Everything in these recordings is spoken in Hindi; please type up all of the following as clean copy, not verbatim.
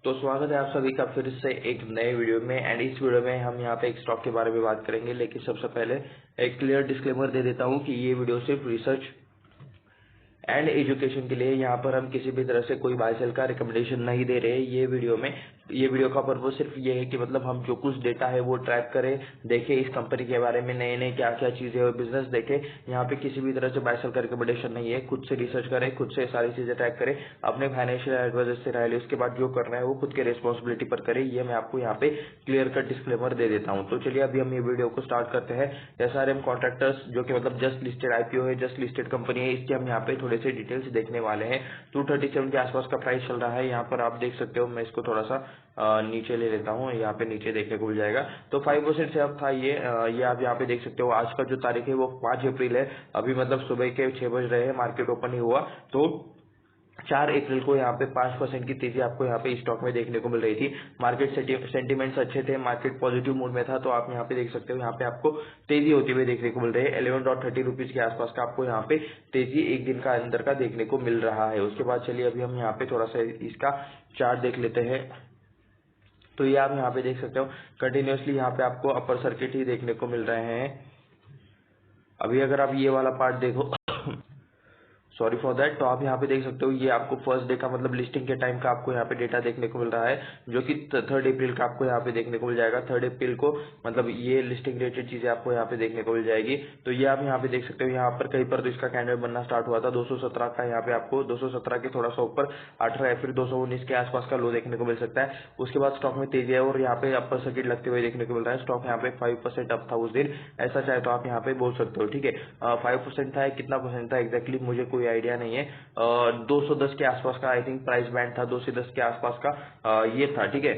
तो स्वागत है आप सभी का फिर से एक नए वीडियो में। एंड इस वीडियो में हम यहाँ पे एक स्टॉक के बारे में बात करेंगे, लेकिन सबसे पहले एक क्लियर डिस्क्लेमर दे देता हूँ कि ये वीडियो सिर्फ रिसर्च एंड एजुकेशन के लिए, यहाँ पर हम किसी भी तरह से कोई बाय सेल का रिकमेंडेशन नहीं दे रहे। ये वीडियो का पर्पज सिर्फ ये है कि मतलब हम जो कुछ डेटा है वो ट्रैक करें, देखें इस कंपनी के बारे में नए नए क्या क्या चीजें और बिजनेस देखें। यहाँ पे किसी भी तरह से बाय सेल का रिकमेंडेशन नहीं है। खुद से रिसर्च करें, खुद से सारी चीजें ट्रैक करें, अपने फाइनेंशियल एडवाइजर से राय लें, उसके बाद जो करना है वो खुद के रिस्पॉन्सिबिलिटी पर करें। ये मैं आपको यहाँ पे क्लियर कट डिस्क्लेमर दे देता हूँ। तो चलिए अभी हम ये वीडियो को स्टार्ट करते हैं। SRM कॉन्ट्रैक्टर्स जो कि मतलब जस्ट लिस्टेड IPO है, जस्ट लिस्टेड कंपनी है, इसके हम यहाँ पे थोड़े से डिटेल्स देखने वाले हैं। 237 के आसपास का प्राइस चल रहा है। यहाँ पर आप देख सकते हो, मैं इसको थोड़ा सा नीचे ले लेता हूँ, यहाँ पे नीचे देखने को मिल जाएगा। तो 5% से अब था ये आप यहाँ पे देख सकते हो। आज का जो तारीख है वो 5 अप्रैल है। अभी मतलब सुबह के 6 बज रहे हैं, मार्केट ओपन ही हुआ। तो 4 अप्रैल को यहाँ पे 5% की तेजी आपको यहाँ पे स्टॉक में देखने को मिल रही थी। मार्केट सेंटीमेंट्स अच्छे थे, मार्केट पॉजिटिव मूड में था। तो आप यहाँ पे देख सकते हो, यहाँ पे आपको तेजी होती हुई देखने को मिल रही है। 11.30 रुपीज के आसपास का आपको यहाँ पे तेजी एक दिन का अंदर का देखने को मिल रहा है। उसके बाद चलिए अभी हम यहाँ पे थोड़ा सा इसका चार्ट देख लेते हैं। तो ये आप यहाँ पे देख सकते हो, कंटिन्यूअसली यहाँ पे आपको अपर सर्किट ही देखने को मिल रहे हैं। अभी अगर आप ये वाला पार्ट देखो सॉरी फॉर दैट, तो आप यहाँ पे देख सकते हो, ये आपको फर्स्ट डे का मतलब लिस्टिंग के टाइम का आपको यहाँ पे डेटा देखने को मिल रहा है, जो कि 3 अप्रैल का आपको यहाँ पे देखने को मिल जाएगा। 3 अप्रैल को मतलब ये लिस्टिंग रिलेटेड चीजें आपको यहाँ पे देखने को मिल जाएगी। तो ये आप यहाँ पे देख सकते हो, यहाँ पर कहीं पर तो इसका कैंडल बनना स्टार्ट हुआ था 217 का। यहाँ पे आपको 217 के थोड़ा सा ऊपर 18 अप्रैल 219 के आसपास का लो देखने को मिल सकता है। उसके बाद स्टॉक में तेजी है और यहाँ पे अपर सर्किट लगते हुए देखने को मिल रहा है। स्टॉक यहाँ पे 5% अप था उस दिन, ऐसा चाहे तो आप यहाँ पे बोल सकते हो। ठीक है, 5% था, कितना परसेंट था एग्जैक्टली मुझे कोई आइडिया नहीं है। 210 के आसपास का आई थिंक प्राइस बैंड था, 2 से 10 के आसपास का ये था। ठीक है,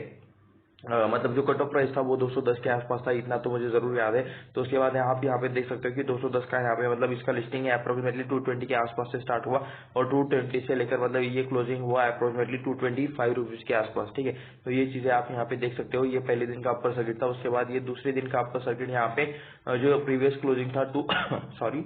मतलब जो कट ऑफ प्राइस था वो 210 के आसपास था, इतना तो मुझे जरूर याद है। तो उसके बाद आप यहाँ पे देख सकते हो कि 210 का यहाँ पे मतलब इसका लिस्टिंग है अप्रोक्सीमेटली 220 के आसपास से स्टार्ट हुआ और 220 से लेकर मतलब ये क्लोजिंग हुआ अप्रोक्सीमेटली 225 रुपीज के आसपास। ठीक है, तो ये चीजें आप यहाँ पे देख सकते हो। ये पहले दिन का अपर सर्किट था। उसके बाद ये दूसरे दिन का अपर सर्किट यहाँ पे जो प्रीवियस क्लोजिंग था सॉरी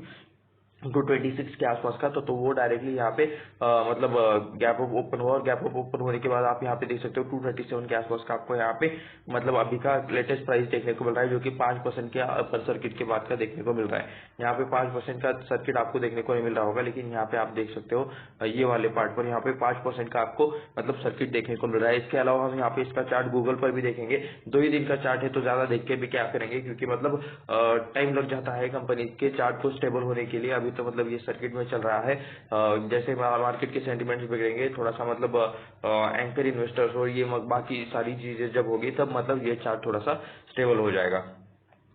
226 के आसपास का, तो वो डायरेक्टली यहाँ पे मतलब गैप अप ओपन हुआ और गैप अप ओपन होने के बाद आप यहाँ पे देख सकते हो 237 के आसपास का आपको यहाँ पे मतलब अभी का लेटेस्ट प्राइस देखने को मिल रहा है, जो कि 5% के अपर सर्किट के बाद का देखने को मिल रहा है। यहाँ पे 5% का सर्किट आपको देखने को नहीं मिल रहा होगा, लेकिन यहाँ पे आप देख सकते हो ये वाले पार्ट पर यहाँ पे 5% का आपको मतलब सर्किट देखने को मिल रहा है। इसके अलावा हम यहाँ पे इसका चार्ट गूगल पर भी देखेंगे। 2 ही दिन का चार्ट है, तो ज्यादा देख के भी क्या करेंगे, क्योंकि मतलब टाइम लग जाता है कंपनी के चार्ट को स्टेबल होने के लिए। अभी तो मतलब ये सर्किट में चल रहा है। जैसे मार्केट के सेंटिमेंट्स बिगड़ेंगे थोड़ा सा, मतलब एंकर इन्वेस्टर्स और ये बाकी सारी चीजें जब होगी, तब मतलब ये चार्ट थोड़ा सा स्टेबल हो जाएगा।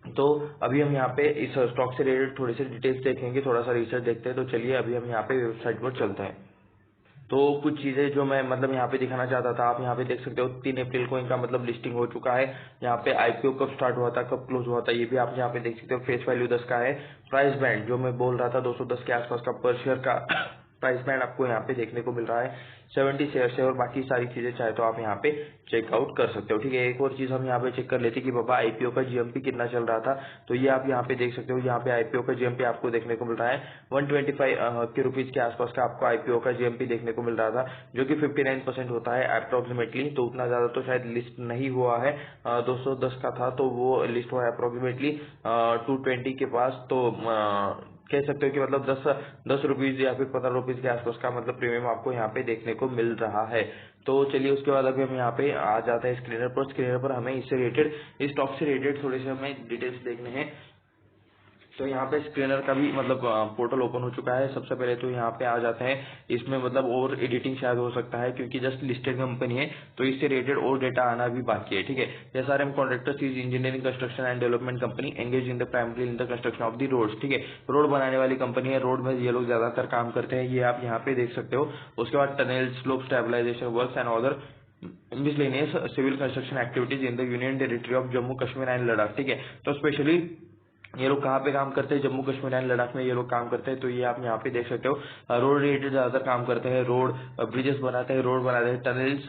तो अभी हम यहाँ पे इस स्टॉक से रिलेटेड थोड़ी सी डिटेल्स देखेंगे, थोड़ा सा रिसर्च देखते हैं। तो चलिए अभी हम यहाँ पे वेबसाइट पर चलते हैं। तो कुछ चीजें जो मैं मतलब यहाँ पे दिखाना चाहता था, आप यहाँ पे देख सकते हो 3 अप्रैल को इनका मतलब लिस्टिंग हो चुका है। यहाँ पे IPO कब स्टार्ट हुआ था, कब क्लोज हुआ था, ये भी आप यहाँ पे देख सकते हो। फेस वैल्यू 10 का है। प्राइस बैंड जो मैं बोल रहा था 210 के आसपास का पर शेयर का प्राइस बैंड आपको यहाँ पे देखने को मिल रहा है। 70 शेयर है और बाकी सारी चीजें चाहे तो आप यहाँ पे चेकआउट कर सकते हो। ठीक है, एक और चीज हम यहाँ पे चेक कर लेते कि बाबा IPO का GMP कितना चल रहा था। तो ये आप यहाँ पे देख सकते हो, यहाँ पे IPO का GMP आपको देखने को मिल रहा है 125 के रुपीज के आसपास का आपको IPO का GMP देखने को मिल रहा था, जो कि 59% होता है अप्रोक्सीमेटली। तो उतना ज्यादा तो शायद लिस्ट नहीं हुआ है, 210 का था तो वो लिस्ट हुआ है अप्रोक्सीमेटली 220 के पास। तो कह सकते हो कि मतलब 10 रुपीज या फिर 15 रुपीज के आसपास का मतलब प्रीमियम आपको यहाँ पे देखने को मिल रहा है। तो चलिए उसके बाद अभी हम यहाँ पे आ जाते हैं स्क्रीनर पर। स्क्रीनर पर हमें इससे रिलेटेड, इस स्टॉक से रिलेटेड थोड़े से हमें डिटेल्स देखने हैं। तो यहाँ पे स्क्रीनर का भी मतलब पोर्टल ओपन हो चुका है। सबसे पहले तो यहाँ पे आ जाते हैं, इसमें मतलब और एडिटिंग शायद हो सकता है, क्योंकि जस्ट लिस्टेड कंपनी है तो इससे रिलेटेड और डेटा आना भी बाकी है। ठीक है, SRM contractors is engineering construction and development company engage in the primary in the construction of the roads. ठीक है, रोड बनाने वाली कंपनी है, रोड में ये लोग ज्यादातर काम करते हैं, ये आप यहाँ पे देख सकते हो। उसके बाद tunnel, slope stabilisation work and other miscellaneous civil construction activities in the union territory of Jammu Kashmir and Ladakh. ठीक है, तो स्पेशली ये लोग कहाँ पे काम करते हैं, जम्मू कश्मीर एंड लद्दाख में ये लोग काम करते हैं। तो ये आप यहाँ पे देख सकते हो, रोड रिलेटेड ज्यादातर काम करते हैं, रोड ब्रिजेस बनाते हैं, रोड बनाते हैं, टनल्स,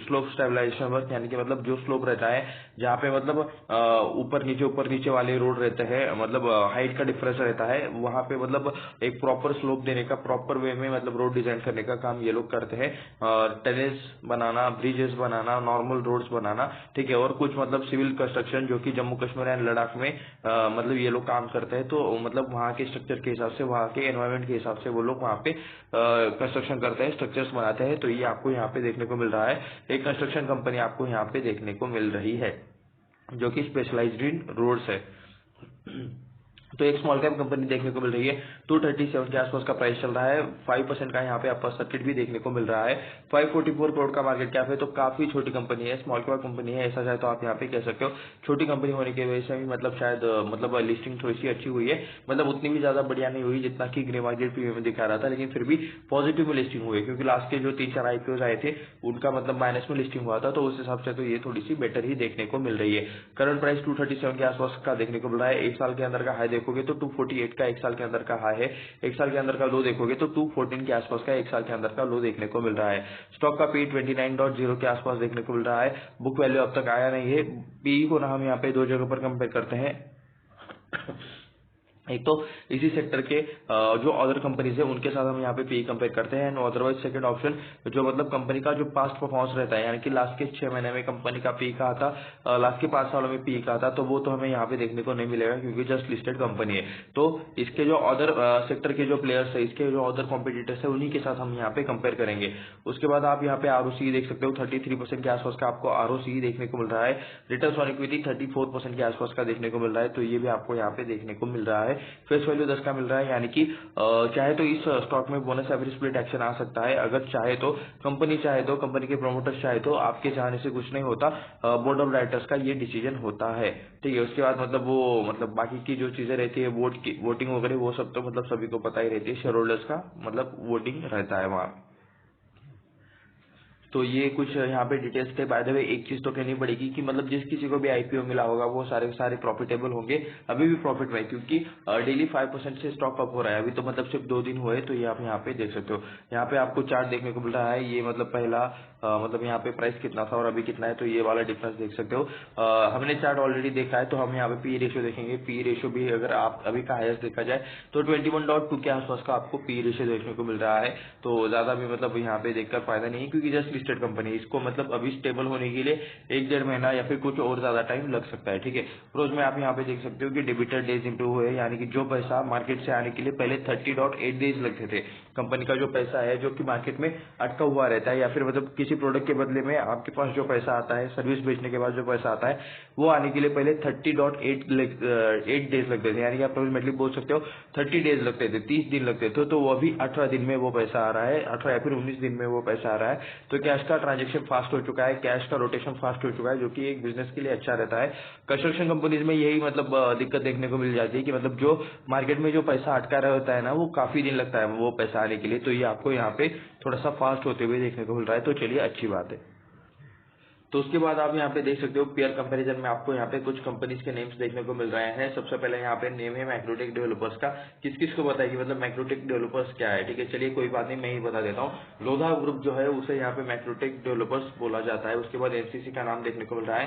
स्लोप स्टेबलाइजेशन वर्क, यानी कि मतलब जो स्लोप रहता है जहाँ पे मतलब ऊपर नीचे वाले रोड रहते हैं, मतलब हाइट का डिफरेंस रहता है, वहाँ पे मतलब एक प्रॉपर स्लोप देने का, प्रॉपर वे में मतलब रोड डिजाइन करने का काम ये लोग करते हैं। टनल्स बनाना, ब्रिजेस बनाना, नॉर्मल रोड्स बनाना, ठीक है, और कुछ मतलब सिविल कंस्ट्रक्शन जो कि जम्मू कश्मीर एंड लद्दाख में मतलब ये लोग काम करते हैं। तो मतलब वहाँ के स्ट्रक्चर के हिसाब से, वहाँ के एनवायरमेंट के हिसाब से वो लोग वहाँ पे कंस्ट्रक्शन करते हैं, स्ट्रक्चर्स बनाते हैं। तो ये आपको यहाँ पे देखने को मिल रहा है, एक कंस्ट्रक्शन कंपनी आपको यहाँ पे देखने को मिल रही है जो कि स्पेशलाइज्ड इन रोड्स है। तो एक स्मॉल कैप कंपनी देखने को मिल रही है, 237 के आसपास का प्राइस चल रहा है, 5% का यहाँ पे आपका सर्किट भी देखने को मिल रहा है, 544 करोड़ का मार्केट कैप है। तो काफी छोटी कंपनी है, स्मॉल कैप कंपनी है, ऐसा चाहे तो आप यहाँ पे कह सकते हो। छोटी कंपनी होने की वजह से भी मतलब शायद मतलब लिस्टिंग थोड़ी सी अच्छी हुई है, मतलब उतनी भी ज्यादा बढ़िया नहीं हुई जितना कि ग्रे मार्केट प्रीमियम में दिखा रहा था, लेकिन फिर भी पॉजिटिव में लिस्टिंग हुई है, क्योंकि लास्ट के जो 3-4 आईपीओ आए थे उनका मतलब माइनस में लिस्टिंग हुआ था। तो उस हिसाब से तो ये थोड़ी सी बेटर ही देखने को मिल रही है। करंट प्राइस 237 के आसपास का देखने को मिल रहा है। एक साल के अंदर का हाई देखोगे तो 248 का एक साल के अंदर का हाई है, एक साल के अंदर का लो देखोगे तो 214 के आसपास का एक साल के अंदर का लो देखने को मिल रहा है। स्टॉक का पी 29.0 के आसपास देखने को मिल रहा है। बुक वैल्यू अब तक आया नहीं है। पी को ना हम यहाँ पे दो जगह पर कंपेयर करते हैं। एक तो इसी सेक्टर के जो अदर कंपनीज है उनके साथ हम यहाँ पे पी कंपेयर करते हैं, एंड अदरवाइज सेकंड ऑप्शन जो मतलब कंपनी का जो पास्ट परफॉर्मेंस रहता है, यानी कि लास्ट के 6 महीने में कंपनी का पी कहा था, लास्ट के 5 सालों में पी कहा था, तो वो तो हमें यहाँ पे देखने को नहीं मिलेगा क्योंकि जस्ट लिस्टेड कंपनी है। तो इसके जो अदर सेक्टर के जो प्लेयर्स है, इसके जो अदर कॉम्पिटिटर्स है, उन्हीं के साथ हम यहाँ पे कंपेयर करेंगे। उसके बाद आप यहाँ पे आरओसी देख सकते हो, 33% के आसपास का आपको आरओसी देखने को मिल रहा है। रिटर्न ऑन इक्विटी 34% के आसपास का देखने को मिल रहा है। तो ये भी आपको यहाँ पे देखने को मिल रहा है। फेस वैल्यू 10 का मिल रहा है, यानी कि चाहे तो इस स्टॉक में बोनस एवरेज स्प्लिट एक्शन आ सकता है, अगर चाहे तो कंपनी के प्रोमोटर्स चाहे तो, आपके चाहने से कुछ नहीं होता, बोर्ड ऑफ डायरेक्टर्स का ये डिसीजन होता है, ठीक है। उसके बाद मतलब वो मतलब बाकी की जो चीजें रहती है, वोटिंग वगैरह, वो सब तो मतलब सभी को पता ही रहती है, शेयर होल्डर्स का मतलब वोटिंग रहता है वहाँ। तो ये कुछ यहाँ पे डिटेल्स थे। बाय द वे एक चीज तो कहनी पड़ेगी कि मतलब जिस किसी को भी आईपीओ मिला होगा वो सारे के सारे प्रॉफिटेबल होंगे, अभी भी प्रॉफिट में, क्योंकि डेली 5% से स्टॉक अप हो रहा है। अभी तो मतलब सिर्फ 2 दिन हुए, तो ये आप यहाँ पे देख सकते हो। यहाँ पे आपको चार्ट देखने को मिल रहा है, ये मतलब पहला मतलब यहाँ पे प्राइस कितना था और अभी कितना है, तो ये वाला डिफरेंस देख सकते हो। हमने चार्ट ऑलरेडी देखा है, तो हम यहाँ पे पी रेशियो देखेंगे। पी रेशियो भी अगर आप अभी का हाईएस्ट देखा जाए तो 21.2 के आसपास का आपको पी रेशियो देखने को मिल रहा है। तो ज्यादा भी मतलब यहाँ पे देखकर फायदा नहीं, क्योंकि जस्ट लिस्टेड कंपनी, इसको मतलब अभी स्टेबल होने के लिए 1-1.5 महीना या फिर कुछ और ज्यादा टाइम लग सकता है, ठीक है। रोज में आप यहाँ पे देख सकते हो कि डेबिटर डेज इंप्रूव हुए, यानी कि जो पैसा मार्केट से आने के लिए पहले 30.8 डेज लगते थे, कंपनी का जो पैसा है जो कि मार्केट में अटका हुआ रहता है, या फिर मतलब किसी प्रोडक्ट के बदले में आपके पास जो पैसा आता है, सर्विस बेचने के बाद जो पैसा आता है, वो आने के लिए पहले 30.8 डेज लगते थे, यानी कि आप अप्रोक्सीमेटली बोल सकते हो 30 डेज लगते थे, 30 दिन लगते थे। तो वो अभी 18 दिन में वो पैसा आ रहा है, 18 या फिर 19 दिन में वो पैसा आ रहा है। तो कैश का ट्रांजेक्शन फास्ट हो चुका है, कैश का रोटेशन फास्ट हो चुका है, जो कि एक बिजनेस के लिए अच्छा रहता है। कंस्ट्रक्शन कंपनीज में यही मतलब दिक्कत देखने को मिल जाती है कि मतलब जो मार्केट में जो पैसा अटका रहता है ना, वो काफी दिन लगता है वो पैसा आने के लिए। तो ये आपको यहाँ पे थोड़ा सा फास्ट होते हुए देखने को मिल रहा है, तो चलिए अच्छी बात है। तो उसके बाद आप यहाँ पे देख सकते हो पेयर कंपैरिजन में आपको यहाँ पे कुछ कंपनीज के नेम्स देखने को मिल रहे हैं। सबसे पहले यहाँ पे नेम है मैक्रोटेक डेवलपर्स का। किस किस को बताएगी मतलब मैक्रोटेक डेवलपर्स क्या है, ठीक है। चलिए कोई बात नहीं, मैं ही बता देता हूँ। लोधा ग्रुप जो है उसे यहाँ पे मैक्रोटेक डेवलपर्स बोला जाता है। उसके बाद एनसीसी का नाम देखने को मिल रहा है,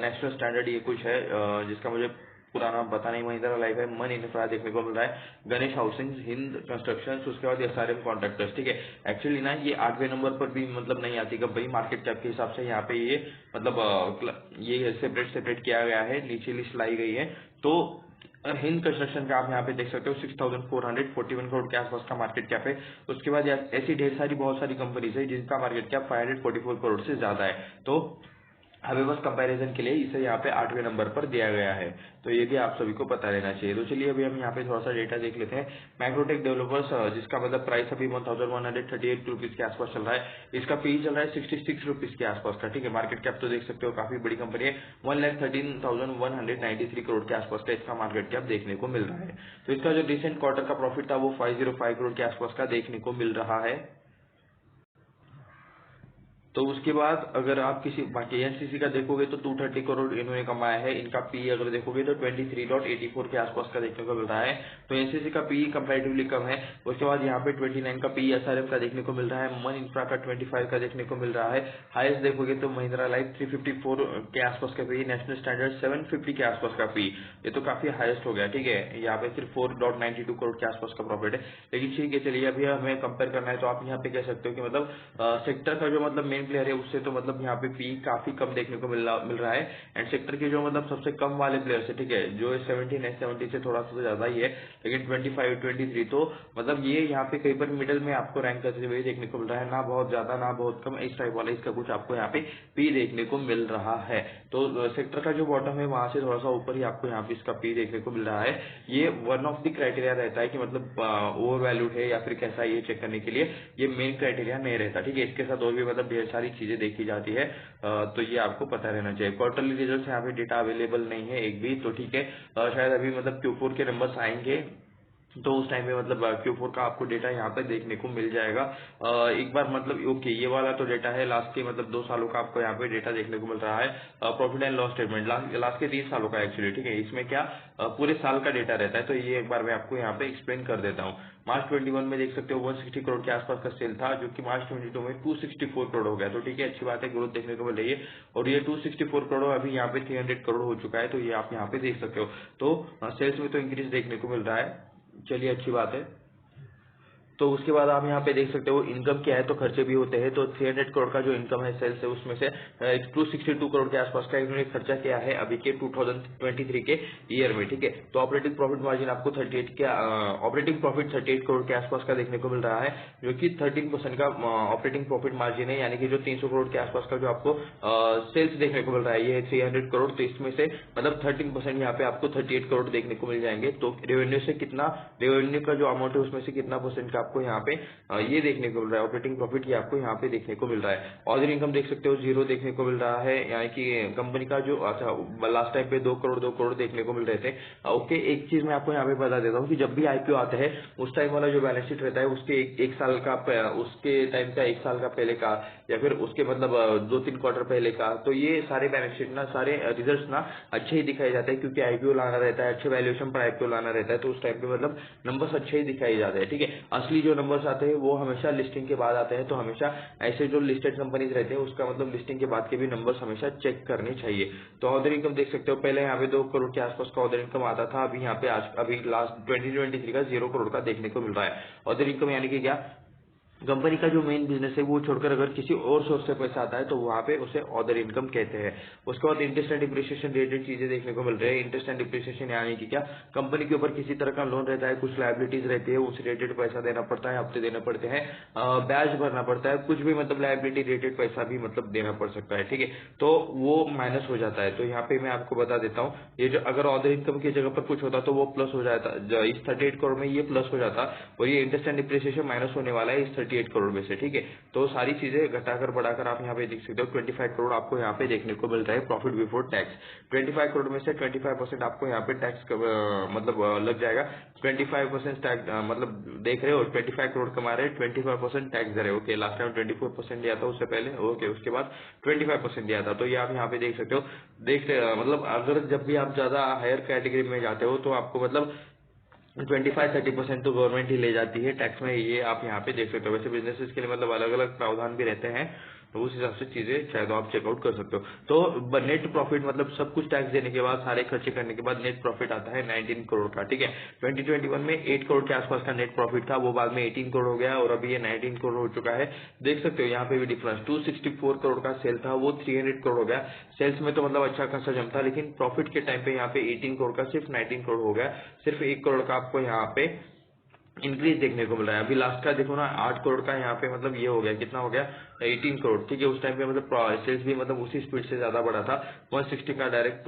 नेशनल स्टैंडर्ड ये कुछ है जिसका मुझे पूरा नाम पता नहीं। महिंद्रा लाइफ है, मन इंफ्रा देखने को मिल रहा है, गणेश हाउसिंग, हिंद कंस्ट्रक्शन, उसके बाद एसआरएम कॉन्ट्रैक्टर्स, ठीक है। एक्चुअली ना ये 8वें नंबर पर भी मतलब नहीं आती कंपनी मार्केट कैप के हिसाब से। यहाँ पे ये मतलब ये सेपरेट किया गया है, नीचे लिस्ट लाई गई है। तो हिंद कंस्ट्रक्शन का आप यहाँ पे देख सकते हो 6441 करोड़ के आसपास का मार्केट कैप है। उसके बाद ऐसी ढेर सारी बहुत सारी कंपनीज है जिनका मार्केट कैप 544 करोड़ से ज्यादा है। तो हमें बस कंपैरिजन के लिए इसे यहाँ पे 8वें नंबर पर दिया गया है, तो ये भी आप सभी को पता रहना चाहिए। तो चलिए अभी हम यहाँ पे थोड़ा सा डेटा देख लेते हैं। मैक्रोटेक डेवलपर्स जिसका मतलब प्राइस अभी 1138 रुपीज के आसपास चल रहा है, इसका पी चल रहा है 66 रुपीज के आसपास का, ठीक है। मार्केट कैप तो देख सकते हो काफी बड़ी कंपनी है, 1,13,193 करोड़ के आसपास का इसका मार्केट कैप देखने को मिल रहा है। तो इसका जो रिसेंट क्वार्टर का प्रॉफिट था वो 505 करोड़ के आसपास का देखने को मिल रहा है। तो उसके बाद अगर आप किसी बाकी एनसीसी का देखोगे तो 230 करोड़ इन्होंने कमाया है। इनका पी अगर देखोगे तो 23.84 के आसपास का देखने को मिल रहा है। तो एनसीसी का पी कंपैरेटिवली कम है। उसके बाद यहाँ पे 29 का पी एसआरएफ का देखने को मिल रहा है। मन इंफ्रा का 25 का देखने को मिल रहा है। हाईएस्ट देखोगे तो महिंद्रा लाइफ 354 के आसपास का पी, नेशनल स्टैंडर्ड 750 के आसपास का पी, ये तो काफी हाईएस्ट हो गया। ठीक है, यहाँ पे सिर्फ 4.92 करोड़ के आसपास का प्रॉफिट है। लेकिन ठीक है, चलिए अभी हमें कंपेयर करना है तो आप यहाँ पे कह सकते हो कि मतलब सेक्टर का जो मतलब मेन प्लेयर है उससे तो मतलब यहाँ पे पी काफी कम देखने को मिल रहा है। एंड सेक्टर के जो मतलब सबसे कम वाले प्लेयर है, ठीक है, जो 70 से थोड़ा सा ज्यादा ही है, लेकिन 25 23 तो मतलब ये यहाँ पे कहीं पर मिडिल में आपको रैंक करते हुए देखने को मिल रहा है, ना बहुत ज्यादा ना बहुत कम, इस टाइप वाला इसका कुछ आपको यहाँ पे पी देखने को मिल रहा है। तो सेक्टर का जो बॉटम है वहां से थोड़ा सा ऊपर ही आपको यहाँ पे इसका पी देखने को मिल रहा है। ये वन ऑफ द क्राइटेरिया रहता है कि मतलब ओवर वैल्यूड है या फिर कैसा, ये चेक करने के लिए ये मेन क्राइटेरिया नहीं रहता। ठीक है, इसके साथ और भी मतलब ढेर सारी चीजें देखी जाती है, तो ये आपको पता रहना चाहिए। क्वार्टरली रिजल्ट यहाँ पे डेटा अवेलेबल नहीं है एक भी, तो ठीक है, शायद अभी मतलब Q4 के नंबर्स आएंगे तो उस टाइम पे मतलब Q4 का आपको डेटा यहाँ पे देखने को मिल जाएगा। एक बार मतलब ओके, ये वाला तो डेटा है लास्ट के मतलब 2 सालों का आपको यहाँ पे डेटा देखने को मिल रहा है। Profit and loss statement last के 3 सालों का एक्चुअली। ठीक है, इसमें क्या पूरे साल का डेटा रहता है, तो ये एक बार मैं आपको यहाँ पे एक्सप्लेन कर देता हूँ। मार्च 21 में देख सकते हो 160 करोड़ के आसपास का सेल था, जो कि मार्च 22 में 264 करोड़ हो गया। तो ठीक है, अच्छी बात है, ग्रोथ देखने को मिल रही है। और ये 264 करोड़ अभी यहाँ पे 300 करोड़ हो चुका है, तो ये आप यहाँ पे देख सकते हो। तो सेल्स में तो इंक्रीज देखने को मिल रहा है, चलिए अच्छी बात है। तो उसके बाद आप यहाँ पे देख सकते हो इनकम क्या है, तो खर्चे भी होते हैं। तो 300 करोड़ का जो इनकम है सेल्स है उसमें से 262 करोड़ के आसपास का इन्होंने खर्चा किया है अभी के 2023 के ईयर में। ठीक है, तो ऑपरेटिंग प्रॉफिट मार्जिन आपको 38 के ऑपरेटिंग प्रॉफिट 38 करोड़ के आसपास का देखने को मिल रहा है, जो कि 13% का ऑपरेटिंग प्रॉफिट मार्जिन है। यानी कि जो 300 करोड़ के आसपास का जो आपको सेल्स देखने को मिल रहा है, ये 300 करोड़, तो इसमें से मतलब 13% यहाँ पे आपको 38 करोड़ देखने को मिल जाएंगे। तो रेवेन्यू से कितना, रेवेन्यू का जो अमाउंट है उसमें से कितना परसेंट का आपको यहाँ पे ये देखने को मिल रहा है, ऑपरेटिंग प्रॉफिट ये आपको यहाँ पे देखने को मिल रहा है। अदर इनकम देख सकते हो 0 देखने को मिल रहा है, यानी कि कंपनी का जो अच्छा लास्ट टाइम पे 2 करोड़ देखने को मिल रहे थे। ओके, एक चीज मैं आपको यहाँ पे बता देता हूँ कि जब भी आईपीओ आता है उस टाइम वाला जो बैलेंस शीट रहता है उसके एक साल का, उसके टाइम का 1 साल का पहले का, या फिर उसके मतलब 2-3 क्वार्टर पहले का, तो ये सारे बैलेंस शीट ना, सारे रिजल्ट ना अच्छे ही दिखाए जाते हैं, क्योंकि आईपीओ लाना रहता है, अच्छे वैल्यूएशन पर आईपीओ लाना रहता है, तो उस टाइम पे मतलब नंबर्स अच्छे ही दिखाए जाते हैं। ठीक है, असली जो नंबर्स आते हैं वो हमेशा लिस्टिंग के बाद आते हैं, तो हमेशा ऐसे जो लिस्टेड कंपनीज रहते हैं उसका मतलब लिस्टिंग के बाद के भी नंबर्स हमेशा चेक करने चाहिए। तो अदर इनकम देख सकते हो, पहले यहाँ पे 2 करोड़ के आसपास का अदर इनकम आता था, अभी यहाँ पे अभी लास्ट 2023 का 0 करोड़ का देखने को मिल रहा है। अदर इनकम यानी कि क्या, कंपनी का जो मेन बिजनेस है वो छोड़कर अगर किसी और सोर्स से पैसा आता है तो वहां पे उसे अदर इनकम कहते हैं। उसके बाद इंटरेस्ट एंड डिप्रिसिएशन रिलेटेड चीजें देखने को मिल रही है। इंटरेस्ट एंड डिप्रिसिएशन यानी कि क्या, कंपनी के ऊपर किसी तरह का लोन रहता है, कुछ लायबिलिटीज रहती है, उस रिलेटेड पैसा देना पड़ता है, हफ्ते देना पड़ते हैं, ब्याज भरना पड़ता है, कुछ भी मतलब लायबिलिटी रिलेटेड पैसा भी मतलब देना पड़ सकता है। ठीक है, तो वो माइनस हो जाता है। तो यहाँ पे मैं आपको बता देता हूँ, ये जो अगर अदर इनकम की जगह पर कुछ होता तो वो प्लस हो जाता, इस 38 करोड़ में ये प्लस हो जाता, और ये इंटरेस्ट एंड डिप्रिसिएशन माइनस होने वाला है इस 38 करोड़ में से। ठीक है, तो सारी चीजें घटाकर बढ़ाकर आप यहाँ पे देख सकते हो 25 करोड़ आपको यहाँ पे देखने को मिल रहा है प्रॉफिट बिफोर टैक्स। 25 करोड़ में से 25% आपको यहाँ पे टैक्स मतलब लग जाएगा। 25% टैक्स मतलब देख रहे हो 25 करोड़ कमा रहे, 25% टैक्स दे रहे हो। ओके, लास्ट टाइम 24% दिया था उससे पहले, ओके, उसके बाद 25% दिया था। तो ये आप यहाँ पे देख सकते हो, मतलब अगर जब भी आप ज्यादा हायर कैटेगरी में जाते हो तो आपको मतलब 25-30% तो गवर्नमेंट ही ले जाती है टैक्स में, ये आप यहाँ पे देख सकते हो। वैसे बिजनेसेस के लिए मतलब अलग अलग प्रावधान भी रहते हैं, तो उस हिसाब से चीजें शायद आप चेकआउट कर सकते हो। तो नेट प्रॉफिट मतलब सब कुछ टैक्स देने के बाद, सारे खर्चे करने के बाद नेट प्रॉफिट आता है 19 करोड़ का। ठीक है, 2021 में 8 करोड़ के आसपास का नेट प्रॉफिट था, वो बाद में 18 करोड़ हो गया और अभी ये 19 करोड़ हो चुका है। देख सकते हो यहाँ पे भी डिफरेंस, 264 करोड़ का सेल था, वो 300 करोड़ हो गया। सेल्स में तो मतलब अच्छा खासा जमता, लेकिन प्रॉफिट के टाइम पे यहाँ पे 18 करोड़ का सिर्फ 19 करोड़ हो गया। सिर्फ 1 करोड़ का आपको यहाँ पे इंक्रीज देखने को मिल रहा है। अभी लास्ट का देखो ना, 8 करोड़ का यहाँ पे मतलब ये हो गया, कितना हो गया, 18 करोड़। ठीक है, उस टाइम पे मतलब सेल्स भी मतलब उसी स्पीड से ज्यादा बढ़ा था, 160 का डायरेक्ट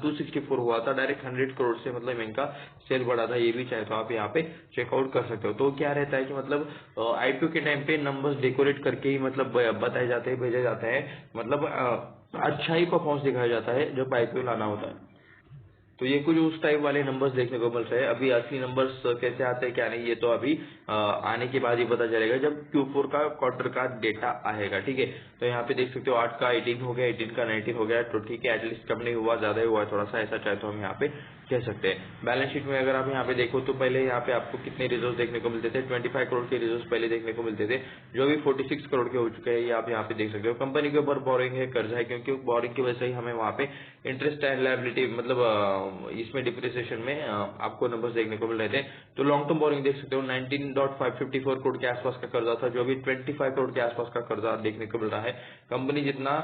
264 हुआ था, डायरेक्ट 100 करोड़ से मतलब इनका सेल बढ़ा था। ये भी चाहे तो आप यहाँ पे चेकआउट कर सकते हो। तो क्या रहता है कि मतलब आईपीओ के टाइम पे नंबर्स डेकोरेट करके ही मतलब बताए जाते हैं, भेजे जाते हैं, मतलब अच्छा ही परफॉर्मेंस दिखाया जाता है जब आईपीओ लाना होता है। तो ये कुछ उस टाइप वाले नंबर्स देखने को मिल रहे हैं। अभी असली नंबर्स कैसे आते हैं क्या नहीं, ये तो अभी आने के बाद ही पता चलेगा जब Q4 का क्वार्टर का डेटा आएगा। ठीक है, तो यहाँ पे देख सकते हो 8 का 18 हो गया, 18 का 19 हो गया, तो ठीक है एटलीस्ट कम नहीं हुआ, ज्यादा ही हुआ थोड़ा सा, ऐसा चाहे तो हम यहाँ पे कह सकते हैं। बैलेंस शीट में अगर आप यहाँ पे देखो तो पहले यहाँ पे आपको कितने रिजर्व देखने को मिलते थे, 25 करोड़ के रिजर्व पहले देखने को मिलते थे, जो अभी 46 करोड़ के हो चुके हैं, ये आप यहाँ पे देख सकते हो। कंपनी के ऊपर बोरिंग है, कर्जा है, क्योंकि बोरिंग की वजह से ही हमें वहाँ पे इंटरेस्ट एंड लायबिलिटी मतलब इसमें डिप्रिसिएशन में आपको नंबर्स देखने को मिल रहे थे। तो लॉन्ग टर्म बोरिंग देख सकते हो 19.554 करोड़ के आसपास का कर्जा था, जो अभी 25 करोड़ के आसपास का कर्जा देखने को मिल रहा है। कंपनी जितना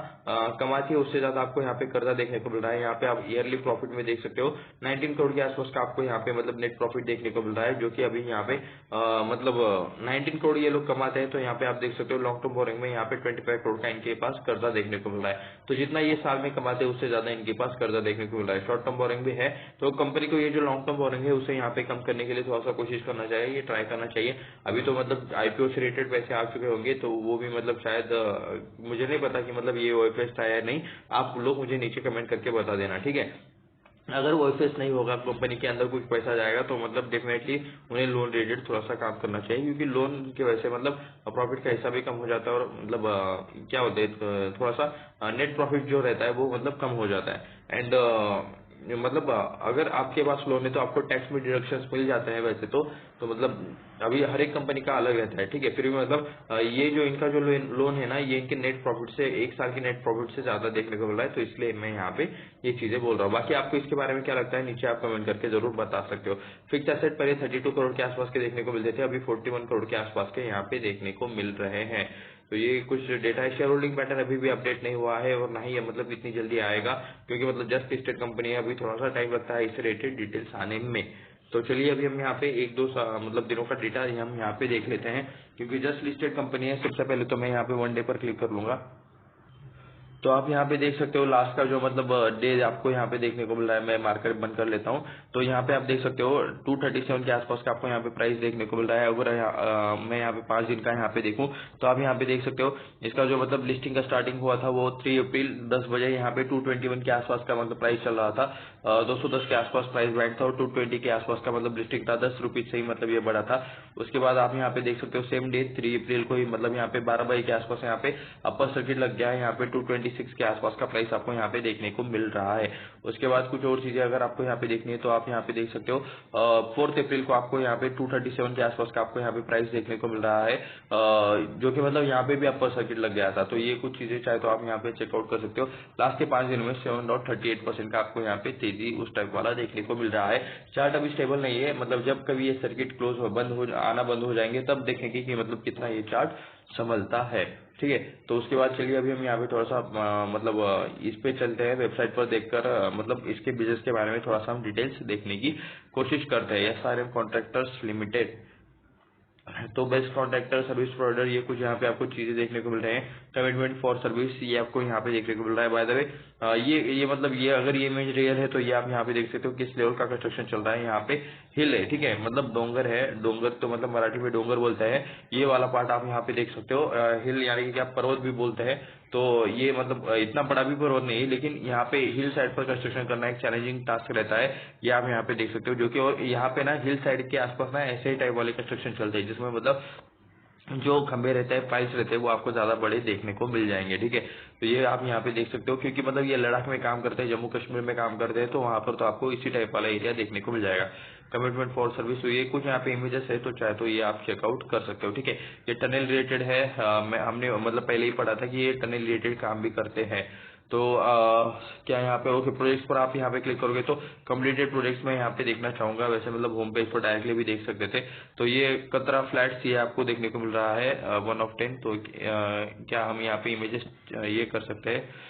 कमाती है उससे ज्यादा आपको यहाँ पे कर्जा देखने को मिल रहा है। यहाँ पे आप ईयरली प्रॉफिट में देख सकते हो 19 करोड़ के आसपास का आपको यहाँ पे मतलब नेट प्रॉफिट देखने को मिल रहा है, जो कि अभी यहाँ पे मतलब 19 करोड़ ये लोग कमाते हैं। तो यहाँ पे आप देख सकते हो लॉन्ग टर्म बोरिंग में यहाँ पे 25 करोड़ का इनके पास कर्जा देखने को मिल रहा है। तो जितना ये साल में कमाते हैं उससे ज्यादा इनके पास कर्जा देखने को मिल रहा है। शॉर्ट टर्म बोरिंग भी है, तो कंपनी को ये जो लॉन्ग टर्म बोरिंग है उसे यहाँ पे कम करने के लिए थोड़ा सा कोशिश करना चाहिए, ये ट्राई करना चाहिए। अभी तो मतलब आईपीओ से रिलेटेड पैसे आ चुके होंगे, तो वो भी मतलब शायद मुझे नहीं पता कि मतलब ये ओएफएस था या नहीं, आप लोग मुझे नीचे कमेंट करके बता देना। ठीक है, अगर ओएफएस नहीं होगा, कंपनी के अंदर कुछ पैसा जाएगा, तो मतलब डेफिनेटली उन्हें लोन रिलेटेड थोड़ा सा काम करना चाहिए, क्योंकि लोन की वजह से मतलब प्रॉफिट का हिस्सा भी कम हो जाता है, और मतलब क्या होता है थोड़ा सा नेट प्रॉफिट जो रहता है वो मतलब कम हो जाता है। एंड मतलब अगर आपके पास लोन है तो आपको टैक्स में डिडक्शंस मिल जाते हैं वैसे तो मतलब अभी हर एक कंपनी का अलग रहता है। ठीक है, फिर भी मतलब ये जो इनका जो लोन है ना, ये इनके नेट प्रॉफिट से, एक साल की नेट प्रॉफिट से ज्यादा देखने को मिल रहा है, तो इसलिए मैं यहाँ पे ये चीजें बोल रहा हूँ। बाकी आपको इसके बारे में क्या लगता है नीचे आप कमेंट करके जरूर बता सकते हो। फिक्स एसेट पहले 32 करोड़ के आसपास के देखने को मिलते थे, अभी 41 करोड़ के आसपास के यहाँ पे देखने को मिल रहे हैं। तो ये कुछ डेटा है। शेयर होल्डिंग पैटर्न अभी भी अपडेट नहीं हुआ है, और ना ही मतलब इतनी जल्दी आएगा, क्योंकि मतलब जस्ट लिस्टेड कंपनी है, अभी थोड़ा सा टाइम लगता है इससे रिलेटेड डिटेल्स आने में। तो चलिए अभी हम यहाँ पे एक दो मतलब दिनों का डेटा हम यहाँ पे देख लेते हैं, क्योंकि जस्ट लिस्टेड कंपनी है। सबसे पहले तो मैं यहाँ पे 1 डे पर क्लिक कर लूंगा। तो आप यहाँ पे देख सकते हो लास्ट का जो मतलब डे आपको यहाँ पे देखने को मिल रहा है। मैं मार्केट बंद कर लेता हूँ। तो यहाँ पे आप देख सकते हो 237 के आसपास का आपको यहाँ पे प्राइस देखने को मिल रहा है। अगर मैं यहाँ पे 5 दिन का यहाँ पे देखूँ तो आप यहाँ पे देख सकते हो इसका जो मतलब लिस्टिंग का स्टार्टिंग हुआ था वो 3 अप्रैल 10 बजे यहाँ पे 221 के आसपास का मतलब प्राइस चल रहा था। 210 के आसपास प्राइस बैंड था, और 220 के आसपास का मतलब लिस्टिंग था, 10 रुपीज से ही मतलब ये बढ़ा था। उसके बाद आप यहाँ पे देख सकते हो सेम डे 3 अप्रैल को ही मतलब यहाँ पे 12 बजे के आसपास यहाँ पे अपर सर्किट लग गया है। यहाँ पे 226 के आसपास का प्राइस आपको यहाँ पे देखने को मिल रहा है। उसके बाद कुछ और चीजें अगर आपको यहाँ पे देखनी है तो आप यहाँ पे देख सकते हो 4 अप्रैल को आपको यहाँ पे 237 के आसपास का आपको यहाँ पे प्राइस देखने को मिल रहा है, जो कि मतलब यहाँ पे भी अपर सर्किट लग गया था। तो ये कुछ चीजें चाहे तो आप यहाँ पे चेकआउट कर सकते हो। लास्ट के 5 दिनों में 7.38% का आपको यहाँ पे तेजी उस टाइप वाला देखने को मिल रहा है। चार्ट अभी स्टेबल नहीं है, मतलब जब कभी ये सर्किट क्लोज आना बंद हो जाएंगे तब देखेंगे कि मतलब कितना ये चार्ट संभलता है। ठीक है, तो उसके बाद चलिए अभी हम यहाँ पे थोड़ा सा मतलब इस पे चलते हैं, वेबसाइट पर देखकर मतलब इसके बिजनेस के बारे में थोड़ा सा हम डिटेल्स देखने की कोशिश करते हैं। SRM कॉन्ट्रैक्टर्स लिमिटेड, तो बेस्ट कॉन्ट्रैक्टर सर्विस प्रोवाइडर, ये कुछ यहाँ पे आपको चीजें देखने को मिल रहे हैं। कमिटमेंट फॉर सर्विस ये आपको यहाँ पे देखने को मिल रहा है। बाय द वे ये मतलब ये अगर ये इमेज रियल है तो ये आप यहाँ पे देख सकते हो किस लेवल का कंस्ट्रक्शन चल रहा है। यहाँ पे हिल है, ठीक है, मतलब डोंगर है, डोंगर तो मतलब मराठी में डोंगर बोलते हैं, ये वाला पार्ट आप यहाँ पे देख सकते हो। हिल यानी कि आप पर्वत भी बोलते हैं, तो ये मतलब इतना बड़ा भी पर्वत नहीं है, लेकिन यहाँ पे हिल साइड पर कंस्ट्रक्शन करना एक चैलेंजिंग टास्क रहता है, ये आप यहाँ पे देख सकते हो। जो कि और यहाँ पे ना हिल साइड के आसपास ना ऐसे ही टाइप वाले कंस्ट्रक्शन चलते हैं, जिसमें मतलब जो खंभे रहते हैं, पाइल्स रहते हैं, वो आपको ज्यादा बड़े देखने को मिल जाएंगे। ठीक है, तो ये आप यहाँ पे देख सकते हो, क्योंकि मतलब ये लद्दाख में काम करते हैं, जम्मू कश्मीर में काम करते हैं, तो वहां पर तो आपको इसी टाइप वाला एरिया देखने को मिल जाएगा। कमिटमेंट फॉर सर्विस, तो ये कुछ यहाँ पे इमेजेस है, तो चाहे तो ये आप चेकआउट कर सकते हो। ठीक है, ये टनल रिलेटेड है। हमने मतलब पहले ही पढ़ा था कि ये टनल रिलेटेड काम भी करते हैं। तो क्या यहाँ पे ओके प्रोजेक्ट्स पर आप यहाँ पे क्लिक करोगे तो कंप्लीटेड प्रोजेक्ट्स में यहाँ पे देखना चाहूंगा। वैसे मतलब होम पेज पर डायरेक्टली भी देख सकते थे। तो ये कतरा फ्लैट्स ये आपको देखने को मिल रहा है 1 of 10। तो क्या हम यहाँ पे इमेजेस ये कर सकते हैं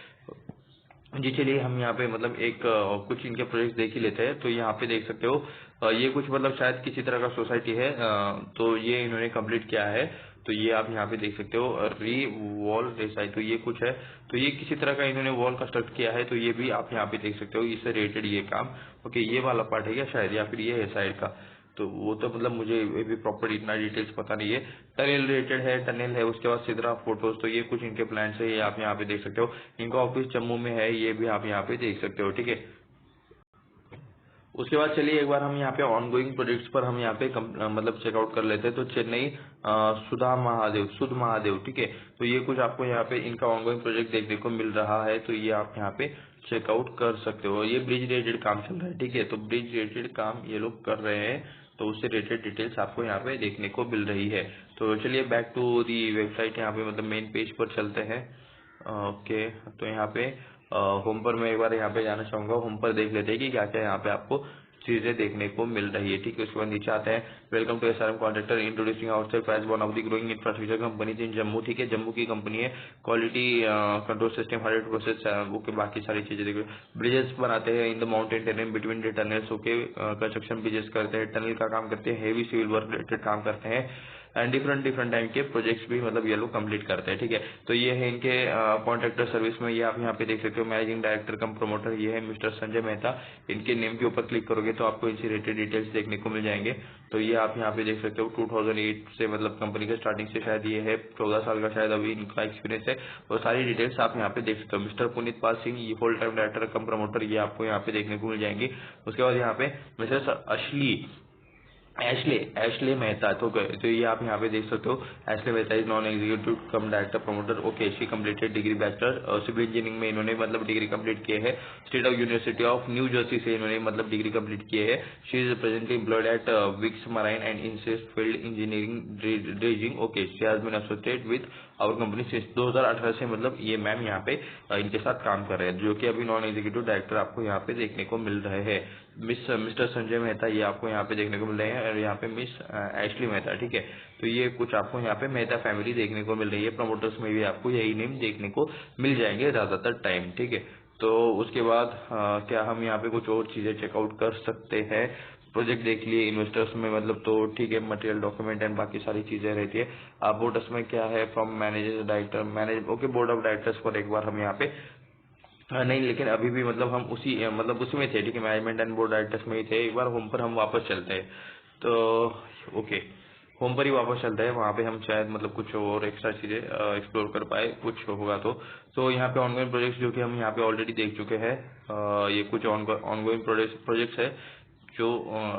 जी। चलिए हम यहाँ पे मतलब एक कुछ इनके प्रोजेक्ट देख ही लेते हैं। तो यहाँ पे देख सकते हो ये कुछ मतलब शायद किसी तरह का सोसाइटी है, तो ये इन्होंने कंप्लीट किया है। तो ये आप यहाँ पे देख सकते हो री वॉल रेसाई, तो ये कुछ है, तो ये किसी तरह का इन्होंने वॉल कंस्ट्रक्ट किया है। तो ये भी आप यहाँ पे देख सकते हो, इससे रिलेटेड ये काम। ओके, ये वाला पार्ट है क्या शायद, या फिर ये है साइड का, तो वो तो मतलब मुझे भी प्रॉपर इतना डिटेल्स पता नहीं है। टनल रिलेटेड है, टनल है, उसके बाद सिद्रा फोटोज, तो ये कुछ इनके प्लान्स है, ये आप यहाँ पे देख सकते हो। इनका ऑफिस जम्मू में है, ये भी आप यहाँ पे देख सकते हो। ठीक है, उसके बाद चलिए एक बार हम यहाँ पे ऑनगोइंग प्रोजेक्ट्स पर हम यहाँ पे मतलब चेकआउट कर लेते हैं। तो चेन्नई सुध महादेव, ठीक है। तो ये कुछ आपको यहाँ पे इनका ऑनगोइंग प्रोजेक्ट देखने को मिल रहा है, तो ये आप यहाँ पे चेकआउट कर सकते हो। ये ब्रिज रिलेटेड काम चल रहा है, ठीक है। तो ब्रिज रिलेटेड काम ये लोग कर रहे हैं, तो उससे रिलेटेड डिटेल्स आपको यहाँ पे देखने को मिल रही है। तो चलिए बैक टू दी वेबसाइट, यहाँ पे मतलब मेन पेज पर चलते हैं। ओके, तो यहाँ पे होम पर मैं एक बार यहाँ पे जाना चाहूंगा। होम पर देख लेते हैं कि क्या क्या यहाँ पे आपको चीजें देखने को मिल रही है, ठीक है। उसके बाद नीचे आते हैं, welcome to SRM contractor introducing ourself as one of the growing infrastructure companies in Jammu, ठीक है। जम्मू की कंपनी है, quality control system hard process okay, बाकी सारी चीजें देखिए। ब्रिजेस बनाते हैं in the mountain terrain between the tunnels, okay. Construction bridges करते हैं, टनल का काम करते हैं, हेवी सिविल वर्क रिलेटेड काम करते हैं, एंड डिफरेंट टाइम के प्रोजेक्ट्स भी मतलब ये लोग कंप्लीट करते हैं, ठीक है। तो ये है इनके कॉन्ट्रैक्टर सर्विस में, ये आप यहाँ पे देख सकते हो। मैनेजिंग डायरेक्टर कम प्रमोटर ये है मिस्टर संजय मेहता। इनके नेम के ऊपर क्लिक करोगे तो आपको इनसे रिलेटेड डिटेल्स देखने को मिल जाएंगे। तो ये आप यहाँ पे देख सकते हो 2008 से मतलब कंपनी के स्टार्टिंग से शायद ये है 14 साल का शायद अभी इनका एक्सपीरियंस है, और सारी डिटेल्स आप यहाँ पे देख सकते हो। मिस्टर पुनीत पाल सिंह ये फुल टाइम डायरेक्टर कम प्रमोटर, ये आपको यहाँ पे देखने को मिल जाएंगे। उसके बाद यहाँ पे मिस्टर एशले मेहता, तो ये आप यहाँ पे देख सकते हो। Ashley Mehta is non executive cum director promoter, okay. She completed degree bachelor civil engineering में इन्होंने मतलब डिग्री कंप्लीट किए है। State of university of New Jersey से इन्होंने मतलब डिग्री कंप्लीट किए है। She is presently employed at Weeks marine and incest field engineering dredging, okay. She has been associated with our company since 2018 से मतलब ये मैम यहाँ पे इनके साथ काम कर रहे हैं, जो कि अभी नॉन एग्जीक्यूटिव डायरेक्टर आपको यहाँ पे देखने को मिल रहे हैं। मिस्टर संजय मेहता ये आपको यहाँ पे देखने को मिल रहे हैं, और यहाँ पे मिस एशली मेहता, ठीक है। तो ये कुछ आपको यहाँ पे मेहता फैमिली देखने को मिल रही है। प्रमोटर्स में भी आपको यही नेम देखने को मिल जाएंगे ज्यादातर टाइम, ठीक है। तो उसके बाद क्या हम यहाँ पे कुछ और चीजें चेकआउट कर सकते हैं। प्रोजेक्ट देख लिए इन्वेस्टर्स में मतलब, तो ठीक है। मटेरियल डॉक्यूमेंट एंड बाकी सारी चीजें रहती है। बोर्डर्स में क्या है, from manager director okay, board of directors पर एक बार हम यहाँ पे नहीं, लेकिन अभी भी मतलब हम उसी में थे, ठीक है। मैनेजमेंट एंड बोर्ड डायरेक्टर्स में ही थे। एक बार होम पर हम वापस चलते हैं, तो ओके, होम पर ही वापस चलते हैं। वहाँ पे हम शायद मतलब कुछ और एक्स्ट्रा चीजें एक्सप्लोर कर पाए, कुछ होगा तो यहाँ पे ऑनगोइंग प्रोजेक्ट्स जो कि हम यहाँ पे ऑलरेडी देख चुके हैं। ये कुछ ऑनगोइंग प्रोजेक्ट्स है जो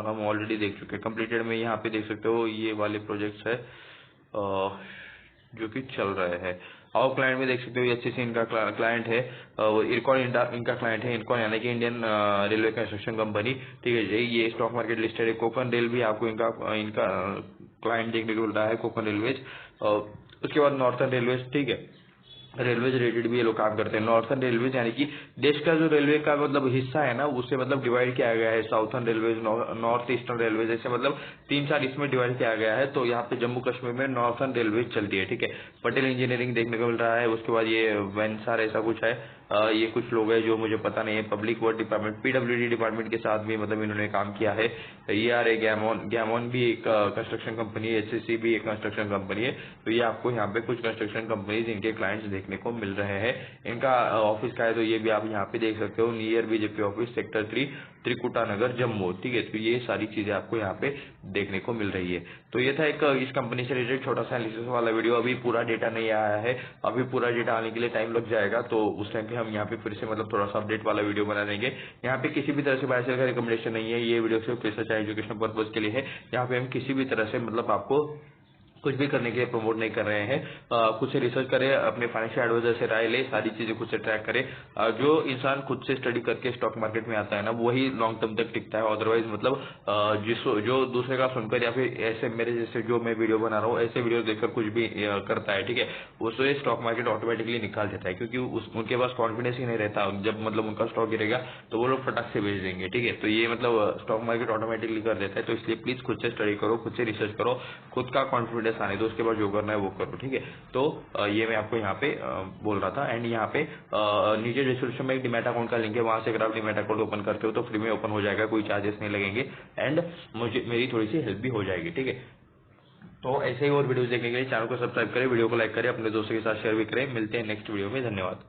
हम ऑलरेडी देख चुके हैं। कंप्लीटेड में यहाँ पे देख सकते हो ये वाले प्रोजेक्ट्स है जो कि चल रहे हैं। और क्लाइंट में देख सकते हो एचसीसी इनका क्लाइंट है, इरकॉन इनका क्लाइंट है। इरकॉन यानी कि इंडियन रेलवे कंस्ट्रक्शन कंपनी, ठीक है जी। ये स्टॉक मार्केट लिस्टेड है। कोकन रेल भी आपको इनका क्लाइंट देखने को मिल रहा है, कोकन रेलवेज। उसके बाद नॉर्थर्न रेलवेज, ठीक है। रेलवेज रिलेटेड भी ये लोग काम करते हैं। नॉर्थर्न रेलवेज यानी कि देश का जो रेलवे का मतलब हिस्सा है ना, उससे मतलब डिवाइड किया गया है। Southern railways, north eastern railways, ऐसे मतलब 3-4 इसमें डिवाइड किया गया है। तो यहाँ पे जम्मू कश्मीर में नॉर्थर्न रेलवेज चलती है, ठीक है। पटेल इंजीनियरिंग देखने को मिल रहा है। उसके बाद ये वेंसार ऐसा कुछ है। ये कुछ लोग हैं जो मुझे पता नहीं है। Public work department, PWD department के साथ भी मतलब इन्होंने काम किया है। ERA गैमोन भी एक कंस्ट्रक्शन कंपनी है, एचसीसी भी एक कंस्ट्रक्शन कंपनी है। तो ये आपको यहाँ पे कुछ कंस्ट्रक्शन कंपनीज इनके क्लाइंट्स देखने को मिल रहे हैं। इनका ऑफिस का है, तो ये भी आप यहाँ पे देख सकते हो। Near BJP office, sector 3, Trikuta Nagar, Jammu, ठीक है। तो ये सारी चीजें आपको यहाँ पे देखने को मिल रही है। तो ये था एक इस कंपनी से रिलेटेड छोटा सा एनालिसिस वाला वीडियो। अभी पूरा डेटा नहीं आया है, अभी पूरा डेटा आने के लिए टाइम लग जाएगा। तो उस टाइम पे हम यहाँ पे फिर से मतलब थोड़ा सा अपडेट वाला वीडियो बना देंगे। यहाँ पे किसी भी तरह से बाय सेल का रिकमेंडेशन नहीं है। ये वीडियो सिर्फ रिसर्च एजुकेशन पर्पज के लिए है। यहाँ पे हम किसी भी तरह से मतलब आपको कुछ भी करने के लिए प्रमोट नहीं कर रहे हैं। खुद से रिसर्च करें, अपने फाइनेंशियल एडवाइजर से राय ले, सारी चीजें खुद से ट्रैक करें। जो इंसान खुद से स्टडी करके स्टॉक मार्केट में आता है ना, वही लॉन्ग टर्म तक टिकता है। अदरवाइज मतलब जो दूसरे का सुनकर या फिर ऐसे मेरे जैसे जो मैं वीडियो बना रहा हूँ, ऐसे वीडियो देखकर कुछ भी करता है, ठीक है, उससे स्टॉक मार्केट ऑटोमेटिकली निकाल देता है। क्योंकि उनके पास कॉन्फिडेंस ही नहीं रहता। जब मतलब उनका स्टॉक गिरेगा तो वो लोग फटाक से बेच देंगे, ठीक है। तो ये मतलब स्टॉक मार्केट ऑटोमेटिकली कर देता है। तो इसलिए प्लीज खुद से स्टडी करो, खुद से रिसर्च करो, खुद का कॉन्फिडेंस आने दो, उसके बाद जो करना है वो करो, ठीक है। तो ये मैं आपको यहाँ पे बोल रहा था। एंड यहाँ पे नीचे डिस्क्रिप्शन में एक डीमैट अकाउंट का लिंक है, वहां से अगर आप डीमैट अकाउंट ओपन करते हो तो फ्री में ओपन हो जाएगा, कोई चार्जेस नहीं लगेंगे। एंड मेरी थोड़ी सी हेल्प भी हो जाएगी, ठीक है। तो ऐसे ही और वीडियोस देखने के लिए चैनल को सब्सक्राइब करें, वीडियो को लाइक करें, अपने दोस्तों के साथ शेयर भी करें। मिलते हैं नेक्स्ट वीडियो में, धन्यवाद।